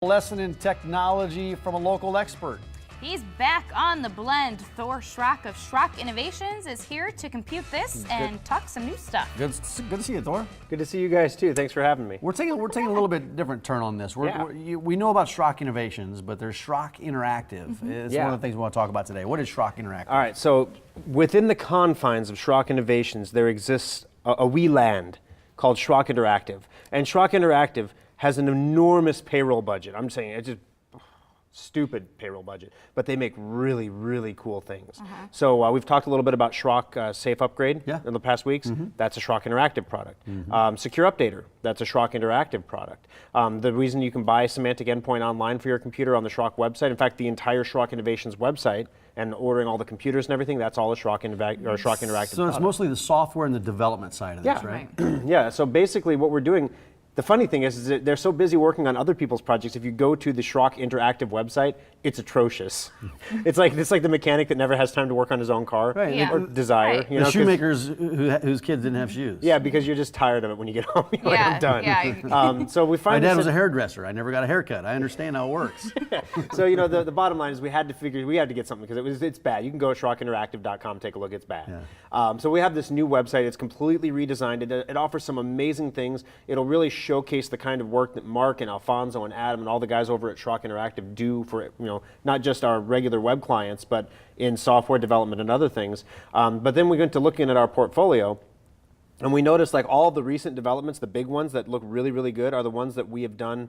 Lesson in technology from a local expert. He's back on the blend. Thor Schrock of Schrock Innovations is here to compute this and talk some new stuff. Good to see you, Thor. Good to see you guys too. Thanks for having me. We're taking a little bit different turn on this. We know about Schrock Innovations, but there's Schrock Interactive. It's one of the things we want to talk about today. What is Schrock Interactive? All right, so within the confines of Schrock Innovations, there exists a wee land called Schrock Interactive. And Schrock Interactive has an enormous payroll budget. I'm saying it's just stupid payroll budget, but they make really, really cool things. So we've talked a little bit about Schrock Safe Upgrade in the past weeks. That's a Schrock Interactive product. Secure Updater, that's a Schrock Interactive product. The reason you can buy Semantic Endpoint online for your computer on the Schrock website, in fact, the entire Schrock Innovations website and ordering all the computers and everything, that's all a Schrock Interactive So it's mostly the software and the development side of this, right? Yeah, so basically what we're doing, the funny thing is that they're so busy working on other people's projects. If you go to the Schrock Interactive website, it's atrocious. it's like the mechanic that never has time to work on his own car or desire. You know, the shoemakers whose kids didn't have shoes. Yeah, because you're just tired of it when you get home. You're like, I'm done. So we find my dad was a hairdresser. I never got a haircut. I understand how it works. So you know, the bottom line is we had to get something because it's bad. You can go to SchrockInteractive.com, take a look. It's bad. So we have this new website. It's completely redesigned. It offers some amazing things. It'll really showcase the kind of work that Mark and Alfonso and Adam and all the guys over at Schrock Interactive do for not just our regular web clients, but in software development and other things. But then we went to looking at our portfolio, and we noticed like all the recent developments, the big ones that look really, really good, are the ones that we have done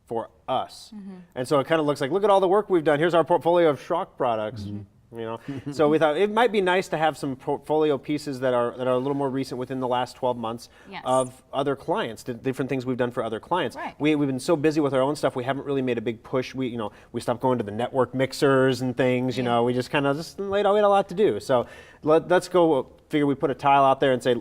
for us. And so it kind of looks like, look at all the work we've done. Here's our portfolio of Schrock products. So we thought it might be nice to have some portfolio pieces that are a little more recent within the last 12 months of other clients, different things we've done for other clients. We've been so busy with our own stuff, we haven't really made a big push. We stopped going to the network mixers and things. We just kind of we had a lot to do. So let's go figure. We put a tile out there and say,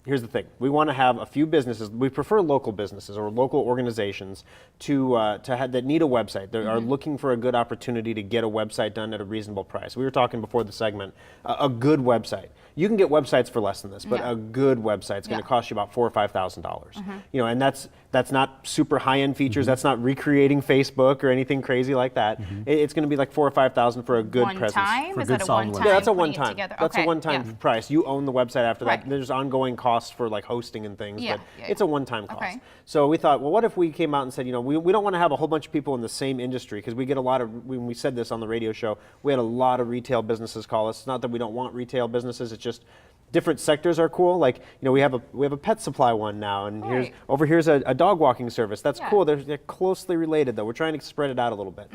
here's the thing. We want to have a few businesses. We prefer local businesses or local organizations that need a website. They are looking for a good opportunity to get a website done at a reasonable price. We were talking before the segment. A good website. You can get websites for less than this, but a good website is going to cost you about $4,000 or $5,000. And that's not super high-end features. That's not recreating Facebook or anything crazy like that. It's going to be like $4,000 or $5,000 for a good presence. Is that a one-time? Yeah, that's a one-time. That's a one-time price. You own the website after that. There's ongoing costs for like hosting and things, but it's a one-time cost. So we thought, well, what if we came out and said, we don't want to have a whole bunch of people in the same industry, because we get a lot of, when we said this on the radio show, we had a lot of retail businesses call us. It's not that we don't want retail businesses, it's just different sectors are cool. Like, we have a pet supply one now, and here's a dog walking service. That's cool. They're closely related though. We're trying to spread it out a little bit.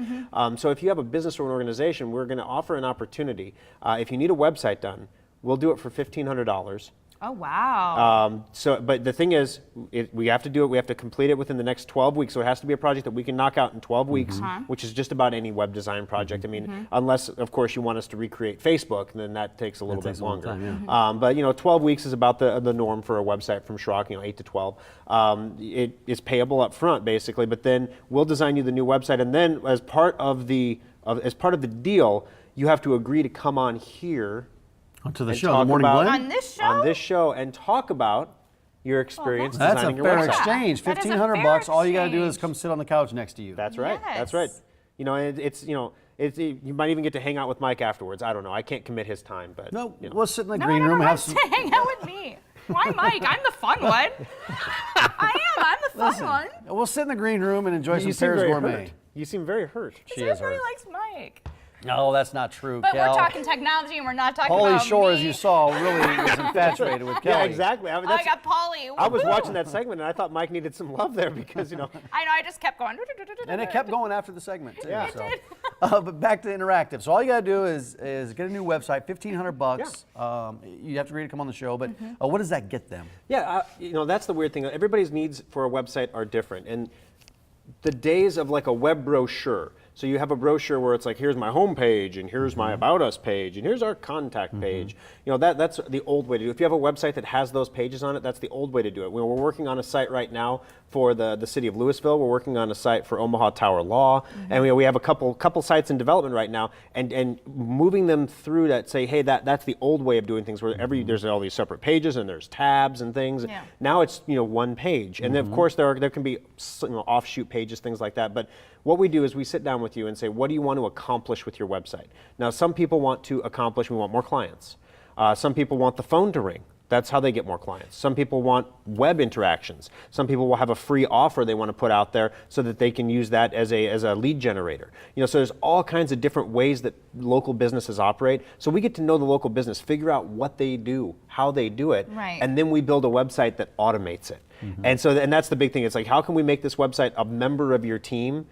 So if you have a business or an organization, we're going to offer an opportunity. If you need a website done, we'll do it for $1,500. Oh, wow. But the thing is, we have to do it. We have to complete it within the next 12 weeks. So it has to be a project that we can knock out in 12 weeks, which is just about any web design project. I mean, unless, of course, you want us to recreate Facebook, then that takes a little bit longer. But 12 weeks is about the norm for a website from Schrock. 8 to 12. It is payable up front, basically. But then we'll design you the new website, and then as part of the deal, you have to agree to come on here. To the show, the Morning Blend? On this show? On this show, and talk about your experience designing your website. That's a fair exchange. $1,500. All you got to do is come sit on the couch next to you. That's right. That's right. You might even get to hang out with Mike afterwards. I don't know. I can't commit his time, but we'll sit in the green room and have some. Hang out with me. Why, Mike? I'm the fun one. I am. I'm the fun one. We'll sit in the green room and enjoy some Paris Gourmet. You seem very hurt. Everybody likes Mike. No, that's not true, But Cal. we're talking technology, and we're not talking Pauly about Shore, me. as you saw, really was infatuated with Kelly. Yeah, exactly. I mean, I got Pauly. I was watching that segment, and I thought Mike needed some love there because, I know, I just kept going. And it kept going after the segment, too. Yeah. It did. But back to Interactive. So all you got to do is get a new website, $1,500. You have to agree to come on the show, but what does that get them? Yeah, that's the weird thing. Everybody's needs for a website are different. And the days of like a web brochure. So you have a brochure where it's like, here's my home page, and here's my About Us page, and here's our contact page. That's the old way to do it. If you have a website that has those pages on it, that's the old way to do it. We're working on a site right now for the city of Louisville. We're working on a site for Omaha Tower Law, and we have a couple sites in development right now, and moving them through that. Say, hey, that's the old way of doing things, where there's all these separate pages and there's tabs and things. Yeah. Now it's one page, and then of course there can be offshoot pages, things like that. But what we do is we sit down with you and say, what do you want to accomplish with your website? Now, some people want to accomplish, we want more clients. Some people want the phone to ring. That's how they get more clients. Some people want web interactions. Some people will have a free offer they want to put out there so that they can use that as a lead generator. So there's all kinds of different ways that local businesses operate. So we get to know the local business, figure out what they do, how they do it, right. and then we build a website that automates it. And that's the big thing. It's like, how can we make this website a member of your team?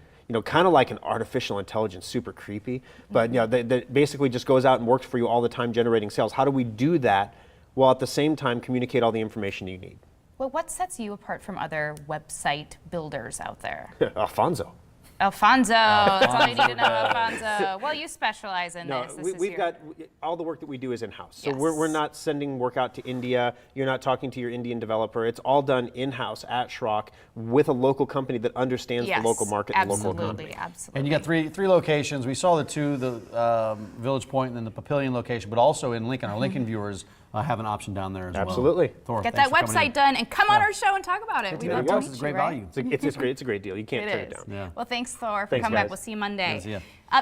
Kind of like an artificial intelligence, super creepy, but that basically just goes out and works for you all the time, generating sales. How do we do that while at the same time communicate all the information you need? Well, what sets you apart from other website builders out there? Alfonso. Alfonso, that's all you need to know, Alfonso. Well, you specialize in this. We've got all the work that we do is in-house. So Yes. we're not sending work out to India. You're not talking to your Indian developer. It's all done in-house at Schrock with a local company that understands the local market and local economy. Absolutely. And you got three locations. We saw the Village Point and then the Papillion location, but also in Lincoln. Our Lincoln viewers have an option down there as well. Absolutely. Thor, Get thanks that for coming in. website done and come on our show and talk about it. We'd love to meet It's you, great right? value. It's a great deal. You can't turn it It is. down. Yeah. Well, thanks, Thor, for Thanks, coming back. guys. We'll see you Monday. Yeah, see ya. Up